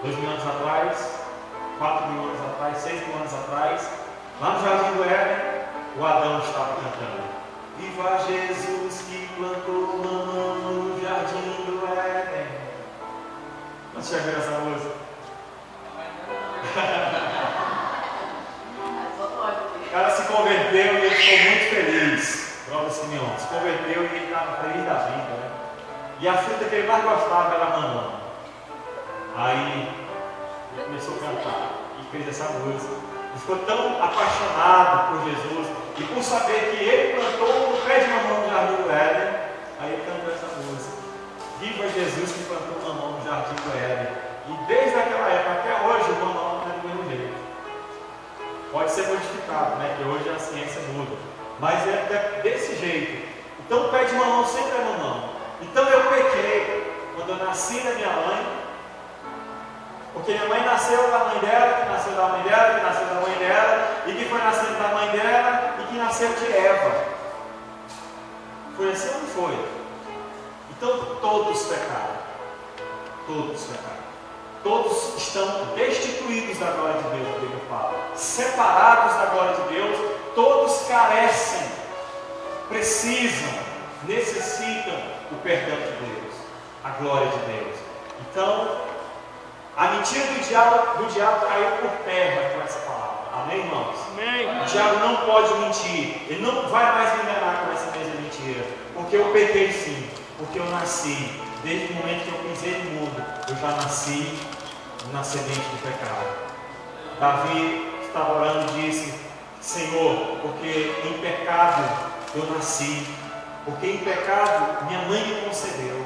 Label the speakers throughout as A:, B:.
A: 2.000 anos atrás, 4.000 anos atrás, 6.000 anos atrás, lá no Jardim do Éden, o Adão estava cantando: viva Jesus que plantou mamão no Jardim do Éden. Você já viu essa música? O cara se converteu e ele ficou muito feliz. Prova Simeão, se converteu e ele estava feliz da vida, né? E a fruta que ele mais gostava era mamão. Aí ele começou a cantar e fez essa música. Ele ficou tão apaixonado por Jesus e por saber que ele plantou o pé de mamão no Jardim do Éden. Aí ele cantou essa música: viva Jesus que plantou mamão no Jardim do Éden. E desde aquela época até hoje o mamão não é do mesmo jeito. Pode ser modificado, né? Que hoje a ciência muda. Mas é desse jeito. Então o pé de mamão sempre é mamão. Então eu pequei quando eu nasci da minha mãe. Porque minha mãe nasceu da mãe dela, que nasceu da mãe dela, que nasceu da mãe dela, e que foi nascendo da mãe dela, e que nasceu de Eva. Foi assim ou não foi? Então todos pecaram. Todos pecaram. Todos estão destituídos da glória de Deus, a Bíblia fala. Separados da glória de Deus, todos carecem, precisam, necessitam o perdão de Deus, a glória de Deus. Então, a mentira do diabo caiu por terra com essa palavra. Amém, irmãos?
B: Amém.
A: O diabo não pode mentir. Ele não vai mais me enganar com essa mesma mentira. Porque eu pequei sim. Porque eu nasci. Desde o momento que eu pisei no mundo, eu já nasci na semente do pecado. Davi estava orando e disse: Senhor, porque em pecado eu nasci. Porque em pecado minha mãe me concebeu.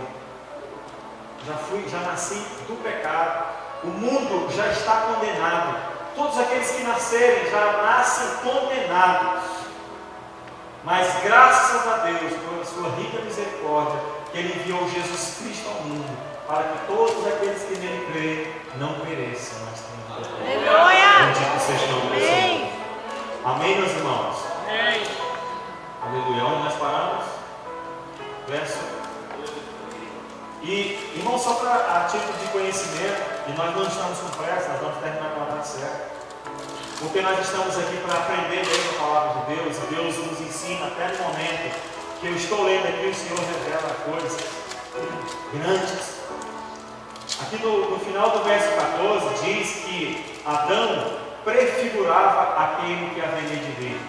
A: Já nasci do pecado. O mundo já está condenado. Todos aqueles que nascerem já nascem condenados. Mas graças a Deus, pela sua rica misericórdia, que Ele enviou Jesus Cristo ao mundo, para que todos aqueles que nele creem não pereçam, mas tenham vida.
B: Aleluia!
A: Bendito seja o nome do Senhor. Amém, meus irmãos?
B: Amém.
A: Aleluia. Onde nós paramos? Verso. E, irmão, só para a título de conhecimento, e nós não estamos com pressa, nós vamos terminar com a hora certa, porque nós estamos aqui para aprender mesmo a palavra de Deus, e Deus nos ensina até no momento que eu estou lendo aqui, o Senhor revela coisas grandes. Aqui no final do verso 14 diz que Adão prefigurava aquele que haveria de vir.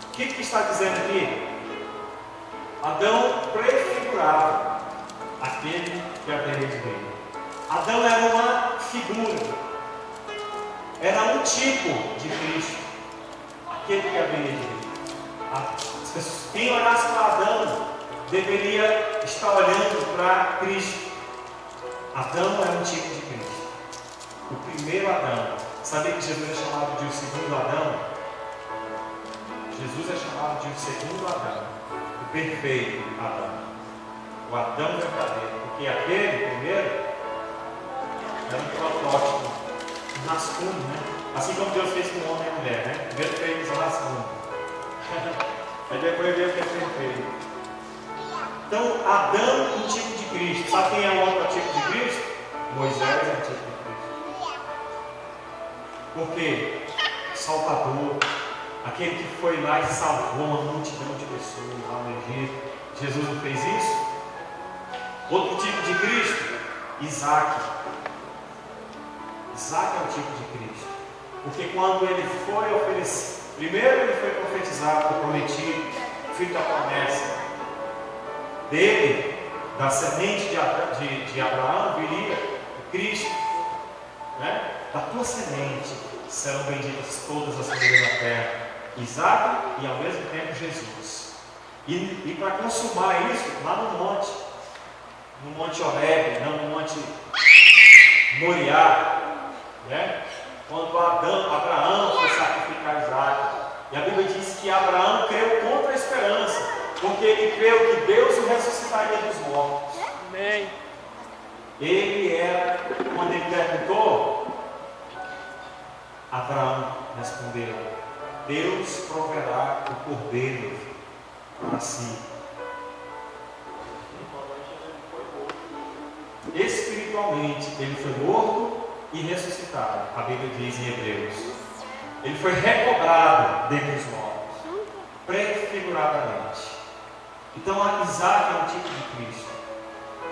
A: O que está dizendo aqui? Adão prefigurava aquele que haveria de vir. Adão era uma figura, era um tipo de Cristo, aquele que haveria de vir. Quem olhasse para Adão deveria estar olhando para Cristo. Adão era um tipo de Cristo, o primeiro Adão. Sabia que Jesus é chamado de o segundo Adão? Jesus é chamado de o segundo Adão, o perfeito Adão, o Adão verdadeiro, porque aquele primeiro era um protótipo, um rascunho, né? Assim como Deus fez com o homem e a mulher, né? Primeiro fez o rascunho, aí depois veio o que é perfeito. Então, Adão, um tipo de Cristo. Sabe quem é o outro tipo de Cristo? Moisés é um tipo de Cristo. Porque Salvador, aquele que foi lá e salvou uma multidão de pessoas lá no Egito. Jesus não fez isso? Outro tipo de Cristo, Isaac. Isaac é o tipo de Cristo. Porque quando ele foi oferecido, primeiro ele foi profetizado, foi prometido, filho da promessa. Dele, da semente de Abraão, viria o Cristo, né? Da tua semente serão benditas todas as famílias da terra. Isaac e ao mesmo tempo Jesus. E para consumar isso, lá no Monte Horebe, não no Monte Moriá, né? Quando Abraão foi sacrificar Isaac, e a Bíblia diz que Abraão creu contra a esperança, porque ele creu que Deus o ressuscitaria dos mortos.
B: Amém.
A: Ele era, quando ele perguntou, Abraão respondeu: Deus proverá o cordeiro para si. Espiritualmente espiritualmente, ele foi morto e ressuscitado. A Bíblia diz em Hebreus. Ele foi recobrado dentre os mortos, prefiguradamente. Então, Isaac é um tipo de Cristo,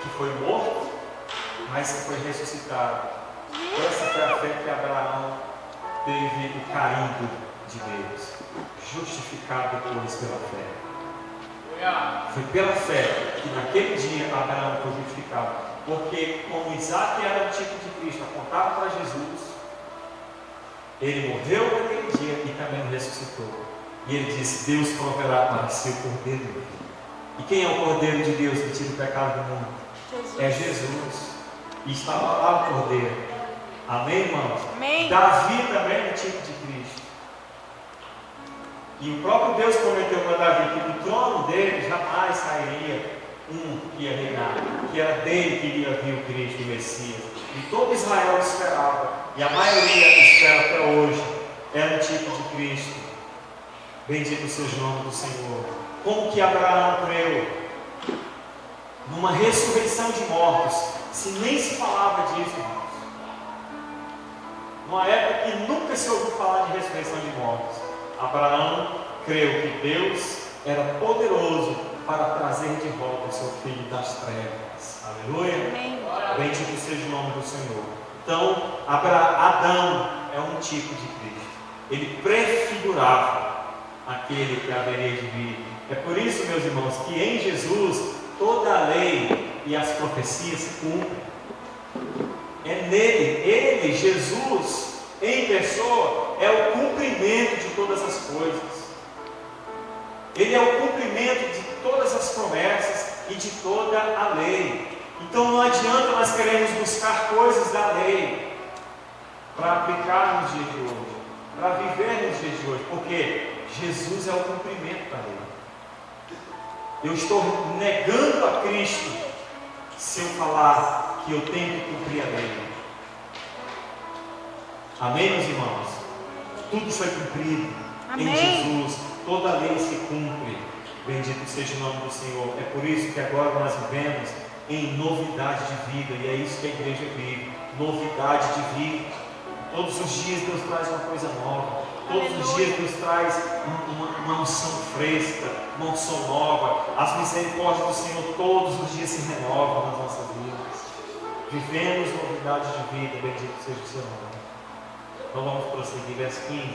A: que foi morto, mas que foi ressuscitado. Essa foi a fé que Abraão teve o carinho de Deus, justificado depois pela fé. Foi pela fé que naquele dia Abraão foi justificado, porque como Isaac era um tipo de Cristo, apontado para Jesus, ele morreu naquele dia e também ressuscitou. E ele disse: Deus proverá para si o Cordeiro. E quem é o Cordeiro de Deus que tira o pecado do mundo? Jesus. É Jesus. E estava lá o Cordeiro. Amém, irmãos?
B: Amém.
A: Davi também é um tipo de Cristo. E o próprio Deus prometeu para Davi que do trono dele jamais sairia um que ia reinar, que era dele que iria vir o Cristo, o Messias. E todo Israel esperava, e a maioria espera até hoje, era um tipo de Cristo. Bendito seja o nome do Senhor. Como que Abraão creu numa ressurreição de mortos, se nem se falava disso, irmãos? Numa época que nunca se ouviu falar de ressurreição de mortos, Abraão creu que Deus era poderoso para trazer de volta o seu filho das trevas. Aleluia.
B: Amém.
A: Bendito seja o nome do Senhor. Então, Adão é um tipo de Cristo. Ele prefigurava aquele que haveria de vir. É por isso, meus irmãos, que em Jesus toda a lei e as profecias se cumprem. É nele, ele, Jesus, em pessoa, é o cumprimento de todas as coisas. Ele é o cumprimento de todas as promessas e de toda a lei. Então não adianta nós queremos buscar coisas da lei para aplicar nos dias de hoje, para viver nos dias de hoje, porque Jesus é o cumprimento da lei. Eu estou negando a Cristo se eu falar que eu tenho que cumprir a lei. Amém, meus irmãos? Tudo foi cumprido.
B: Amém.
A: Em Jesus, toda a lei se cumpre. Bendito seja o nome do Senhor. É por isso que agora nós vivemos em novidade de vida, e é isso que a igreja vive, novidade de vida. Todos os dias Deus traz uma coisa nova. Todos os dias Deus traz uma unção fresca, uma unção nova. As misericórdias do Senhor todos os dias se renovam nas nossas vidas. Vivemos novidade de vida, bendito seja o seu nome. Então vamos prosseguir, verso 15.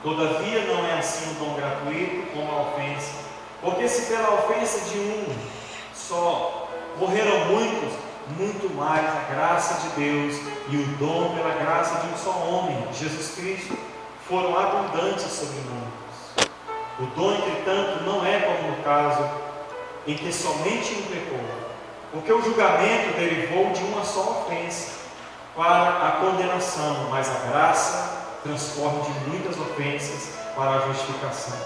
A: Todavia não é assim o dom gratuito como a ofensa, porque se pela ofensa de um só morreram muitos, muito mais a graça de Deus e o dom pela graça de um só homem, Jesus Cristo, foram abundantes sobre muitos. O dom, entretanto, não é como no caso em que somente um pecou, porque o julgamento derivou de uma só ofensa para a condenação, mas a graça transforma de muitas ofensas para a justificação.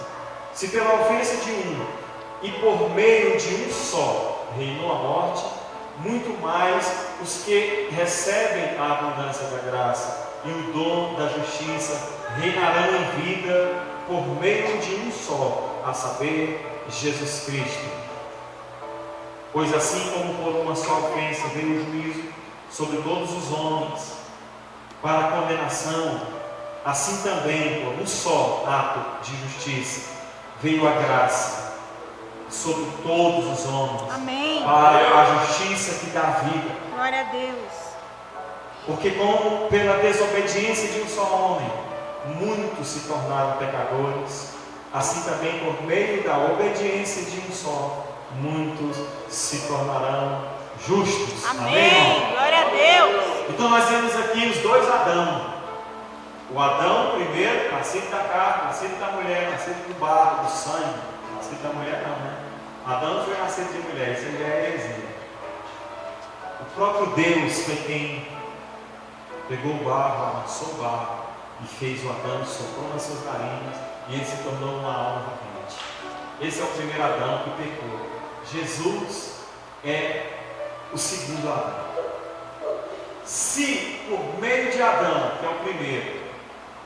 A: Se pela ofensa de um e por meio de um só reinou a morte, muito mais os que recebem a abundância da graça e o dom da justiça reinarão em vida por meio de um só, a saber, Jesus Cristo. Pois assim como por uma só ofensa veio o juízo sobre todos os homens para a condenação, assim também por um só ato de justiça veio a graça sobre todos os homens.
B: Amém.
A: Para a justiça que dá vida.
B: Glória a Deus.
A: Porque como pela desobediência de um só homem muitos se tornaram pecadores, assim também por meio da obediência de um só muitos se tornarão justos.
B: Amém. Glória a Deus.
A: Então nós vemos aqui os dois Adão. O Adão primeiro, nascido da carne, nascido da mulher, nascido do barro, do sangue. Nascido da mulher não, né? Adão foi nascido de mulher, isso já é heresia. O próprio Deus foi quem pegou o barro, amassou o barro e fez o Adão, soprou nas suas narinas e ele se tornou uma alma vivente. Esse é o primeiro Adão que pecou. Jesus é o segundo Adão. Se por meio de Adão, que é o primeiro,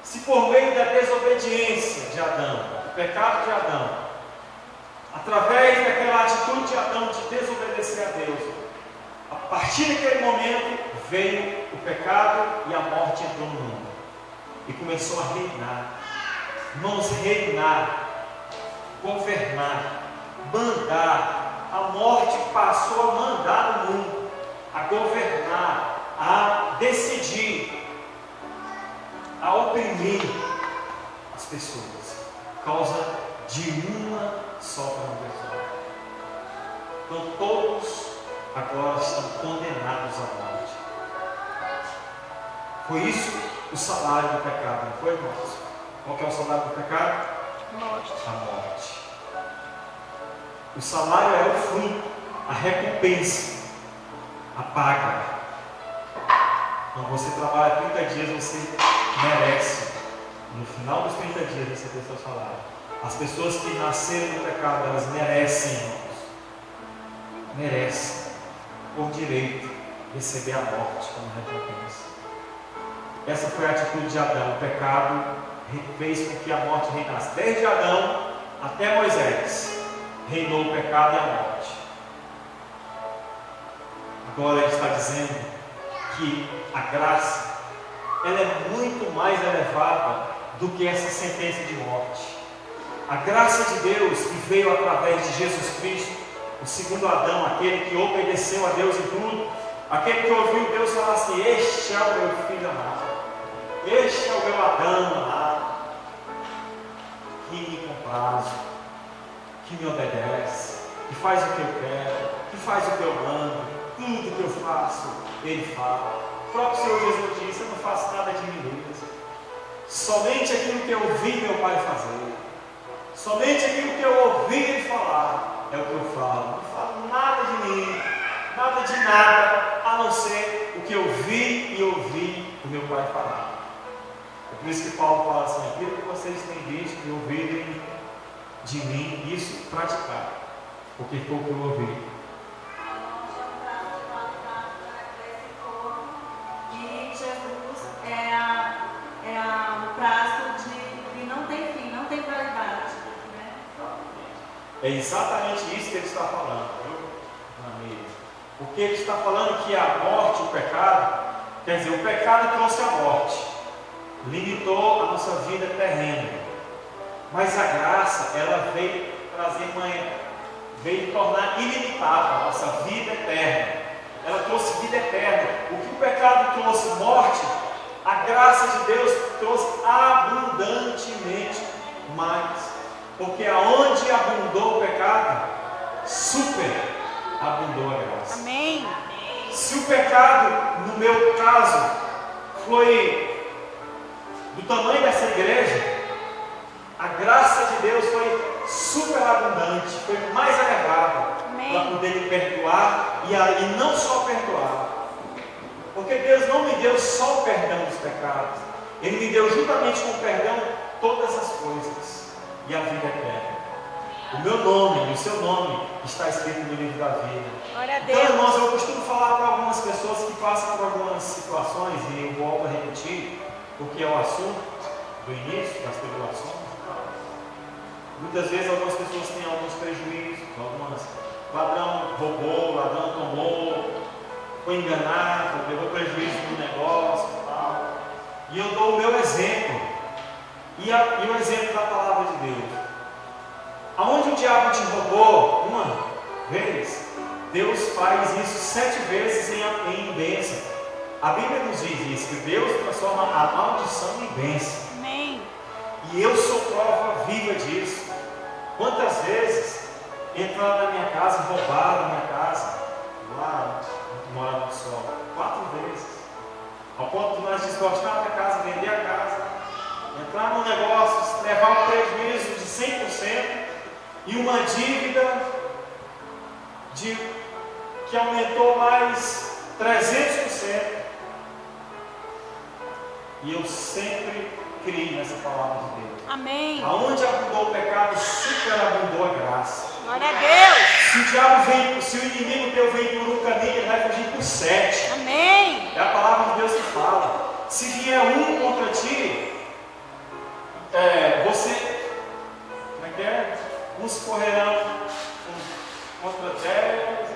A: se por meio da desobediência de Adão, do pecado de Adão, através daquela atitude de Adão de desobedecer a Deus, a partir partir daquele momento veio o pecado e a morte entrou no mundo. E começou a reinar. Irmãos, reinar, governar, mandar. A morte passou a mandar no mundo, a governar, a decidir, a oprimir as pessoas, por causa de uma só transgressão. Então todos agora estão condenados à morte. Foi isso o salário do pecado, não foi, irmãos? Qual que é o salário do pecado?
B: Morte.
A: A morte. O salário é o fruto, a recompensa, a paga. Quando você trabalha 30 dias, você merece. No final dos 30 dias você tem seu salário. As pessoas que nasceram no pecado, elas merecem, irmãos. Merecem, por direito, receber a morte como recompensa. Essa foi a atitude de Adão. O pecado fez com que a morte reinasse. Desde Adão até Moisés, reinou o pecado e a morte. Agora ele está dizendo que a graça, ela é muito mais elevada do que essa sentença de morte. A graça de Deus que veio através de Jesus Cristo, o segundo Adão, aquele que obedeceu a Deus em tudo, aquele que ouviu Deus falar assim: este é o meu filho amado, este é o meu Adão amado, que me comprazo, que me obedece, que faz o que eu quero, que faz o que eu mando, tudo que eu faço, Ele fala. O próprio Senhor Jesus disse: eu não faço nada de mim mesmo, somente aquilo que eu ouvi meu Pai fazer, somente aquilo que eu ouvi Ele falar, é o que eu falo. Não falo nada de mim, nada de nada, a não ser o que eu vi e ouvi o meu Pai falar. É por isso que Paulo fala assim: aquilo que vocês têm visto e ouvido de mim, isso praticar, porque foi o que eu ouvi.
C: E Jesus é o prazo que não tem fim, não tem validade, né?
A: É exatamente isso que ele está falando, viu, amigo? Porque ele está falando que a morte, o pecado, quer dizer, o pecado trouxe a morte, limitou a nossa vida terrena, mas a graça, ela veio trazer veio tornar ilimitável a nossa vida eterna. Ela trouxe vida eterna. O que o pecado trouxe morte, a graça de Deus trouxe abundantemente mais. Porque aonde abundou o pecado, super abundou a graça.
B: Amém.
A: Se o pecado, no meu caso, foi do tamanho dessa igreja, a graça de Deus foi super abundante, foi mais elevada para poder me perdoar e não só perdoar. Porque Deus não me deu só o perdão dos pecados, Ele me deu juntamente com o perdão todas as coisas e a vida eterna. O meu nome e o seu nome está escrito no livro da vida.
B: Glória a Deus.
A: Então, irmãos, eu costumo falar para algumas pessoas que passam por algumas situações, e eu volto a repetir, porque é o assunto do início das tribulações. Muitas vezes algumas pessoas têm alguns prejuízos, ladrão roubou, ladrão tomou, foi enganado, levou prejuízo no negócio e tal. E eu dou o meu exemplo, e o exemplo da palavra de Deus. Aonde o diabo te roubou uma vez, Deus faz isso 7 vezes em bênção. A Bíblia nos diz isso, que Deus transforma a maldição em bênção.
B: Amém.
A: E eu sou prova viva disso. Quantas vezes entraram na minha casa, roubaram na minha casa, lá morando no sol? 4 vezes. Ao ponto de nós desgostar da casa, vender a casa, entrar no negócio, levar um prejuízo de 100% e uma dívida que aumentou mais 300%. E eu sempre criei nessa palavra de Deus.
B: Amém.
A: Aonde abundou o pecado, superabundou a graça.
B: Glória a Deus.
A: Se o inimigo teu vem por um caminho, ele vai fugir por 7.
B: Amém.
A: É a palavra de Deus que fala. Se vier um contra ti, você, como é que é? Uns correrão contra 10,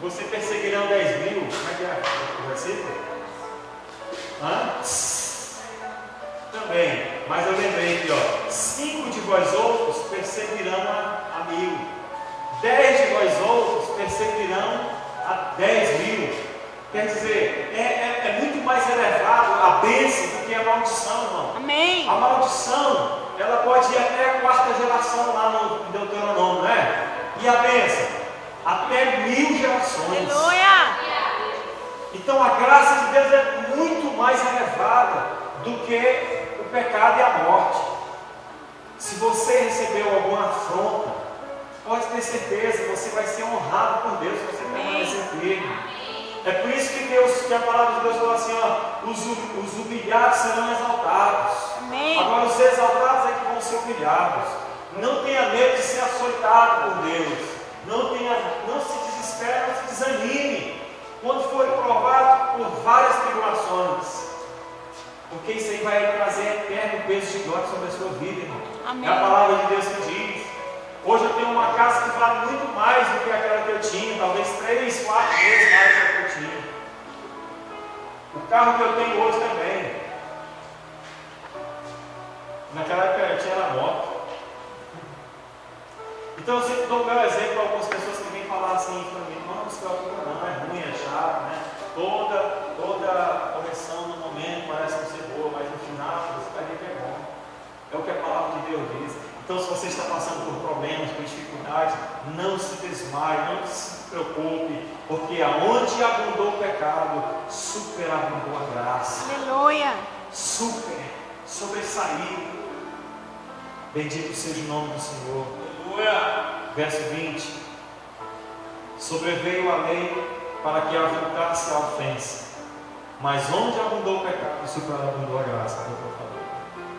A: Você perseguirão 10 mil. Como é que é o versículo? Também. Mas eu lembrei aqui, ó. 5 de vós outros perseguirão a 1000. 10 de vós outros perseguirão a 10 mil. Quer dizer, é muito mais elevado a bênção do que a maldição, irmão.
B: Amém.
A: A maldição, ela pode ir até a 4ª geração lá no Deuteronômio, né? E a bênção? Até 1000 gerações.
B: Aleluia.
A: Então a graça de Deus é muito mais elevada do que o pecado e a morte. Se você recebeu alguma afronta, pode ter certeza, você vai ser honrado por Deus se você permanecer firme. É por isso que a palavra de Deus fala assim, ó, os humilhados serão exaltados.
B: Amém.
A: Agora os exaltados é que vão ser humilhados. Não tenha medo de ser açoitado por Deus. Não se desespere, não se desanime quando for provado por várias tribulações. Porque isso aí vai trazer eterno peso de glória sobre a sua vida, irmão.
B: Amém.
A: É a palavra de Deus que diz. Hoje eu tenho uma casa que vale muito mais do que aquela que eu tinha, talvez 3, 4 vezes mais do que eu tinha. O carro que eu tenho hoje também. Naquela época eu tinha na moto. Então eu sempre dou o meu exemplo para algumas pessoas que vêm falar assim para mim, não se preocupa não, é ruim, é chato, né? Toda correção no momento parece não ser boa, mas no final você vai ver que é bom. É o que a palavra de Deus diz. Então, se você está passando por problemas, por dificuldades, não se desmaie, não se preocupe, porque aonde abundou o pecado, superabundou a graça.
B: Aleluia.
A: Sobressaiu. Bendito seja o nome do Senhor. Aleluia. Verso 20. Sobreveio a lei para que avultasse a ofensa, mas onde abundou o pecado, superabundou a graça.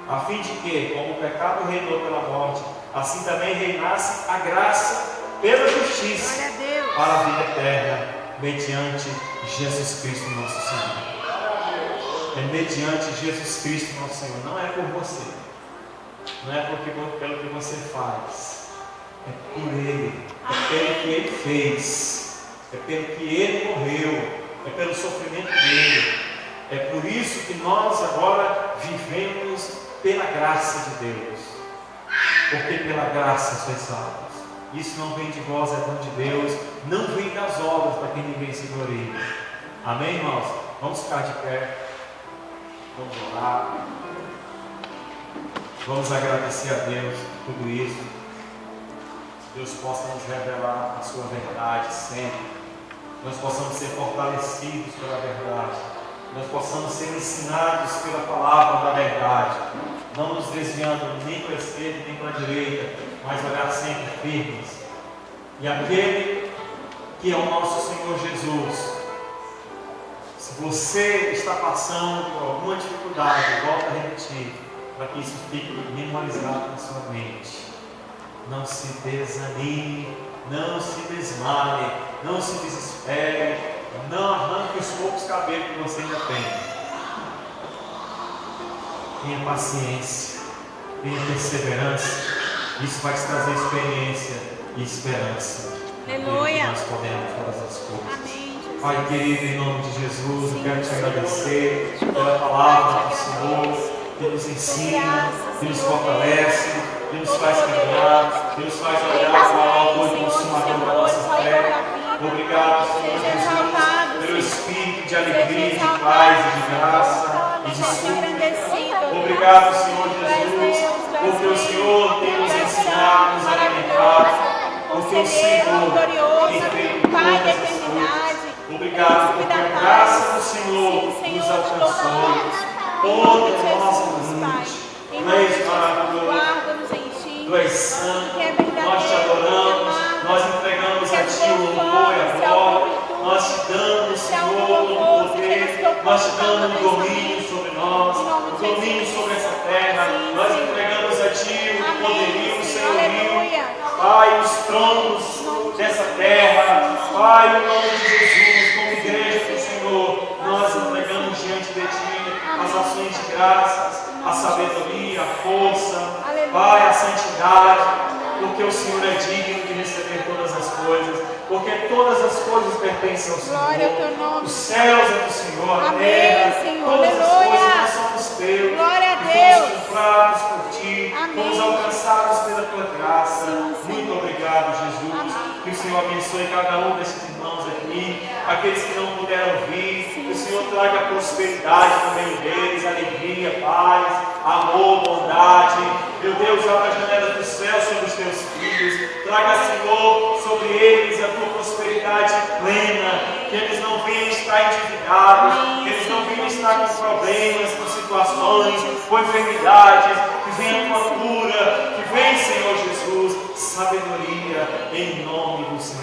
A: A fim de que, como o pecado reinou pela morte, assim também reinasse a graça pela justiça para a vida eterna, mediante Jesus Cristo nosso Senhor. É mediante Jesus Cristo nosso Senhor, não é por você, não é pelo que você faz, é por Ele, é pelo que Ele fez, é pelo que Ele morreu, é pelo sofrimento dele. É por isso que nós agora vivemos pela graça de Deus, porque pela graça sois salvos. Isso não vem de vós, é dom de Deus, não vem das obras para que ninguém se glorie. Amém, irmãos? Vamos ficar de pé, vamos orar, vamos agradecer a Deus por tudo isso. Deus possa nos revelar a sua verdade sempre, nós possamos ser fortalecidos pela verdade, nós possamos ser ensinados pela palavra da verdade, não nos desviando nem para a esquerda nem para a direita, mas olhar sempre firmes. E aquele que é o nosso Senhor Jesus, se você está passando por alguma dificuldade, volta a repetir, para que isso fique memorizado na sua mente. Não se desanime, não se desmaie, não se desespere, não arranque os poucos cabelos que você ainda tem. Tenha paciência, tenha perseverança. Isso vai te trazer experiência e esperança.
B: Aleluia.
A: Nós podemos fazer as coisas.
B: Amém, Jesus.
A: Pai querido, em nome de Jesus, eu quero te agradecer pela palavra do Senhor, que nos ensina, que nos fortalece, que nos faz caminhar, que nos faz olhar para o autor e consumador da nossa fé. Obrigado, Senhor Jesus, pelo espírito de alegria, de paz e de graça e de súplica. Obrigado, Senhor Jesus, porque o Senhor tem nos ensinado, nos alimentado, porque o Senhor tem feito todas as coisas. Obrigado, porque a graça do Senhor nos alcançou. Toda a nossa noite, Tu és maravilhoso, Tu és santo, nós te adoramos, nós entregamos a Ti o louvor e a glória, nós te damos, Senhor, o poder, nós te damos o domínio sobre nós, o domínio sobre essa terra, nós entregamos a Ti o poderio, o senhorio, Pai, os tronos dessa terra, Pai, em nome de Jesus, como igreja do Senhor, nós entregamos diante de Ti as ações de graças, a sabedoria, a força, Pai, a santidade, porque o Senhor é digno de receber todas as coisas, porque porque todas as coisas pertencem ao Senhor.
B: Glória ao teu nome.
A: Os céus é do Senhor, a
B: Amém,
A: terra,
B: Senhor.
A: todas as
B: Aleluia.
A: coisas nós somos teus.
B: Glória a
A: e
B: Deus.
A: fomos comprados por ti,
B: Amém.
A: fomos alcançados pela tua graça.
B: Sim,
A: Muito
B: Senhor.
A: obrigado, Jesus.
B: Amém.
A: Que o Senhor abençoe cada um desses irmãos aqui, aqueles que não puderam vir. Que o Senhor traga prosperidade no meio deles, alegria, paz, amor, bondade. Meu Deus, abra a janela do céu sobre os teus filhos. Traga, Senhor, sobre eles a tua prosperidade plena. Que eles não venham estar endividados, que eles não venham estar com problemas, com situações, com enfermidades. Que venha a tua cura, que venha, Senhor Jesus, sabedoria em nome do Senhor.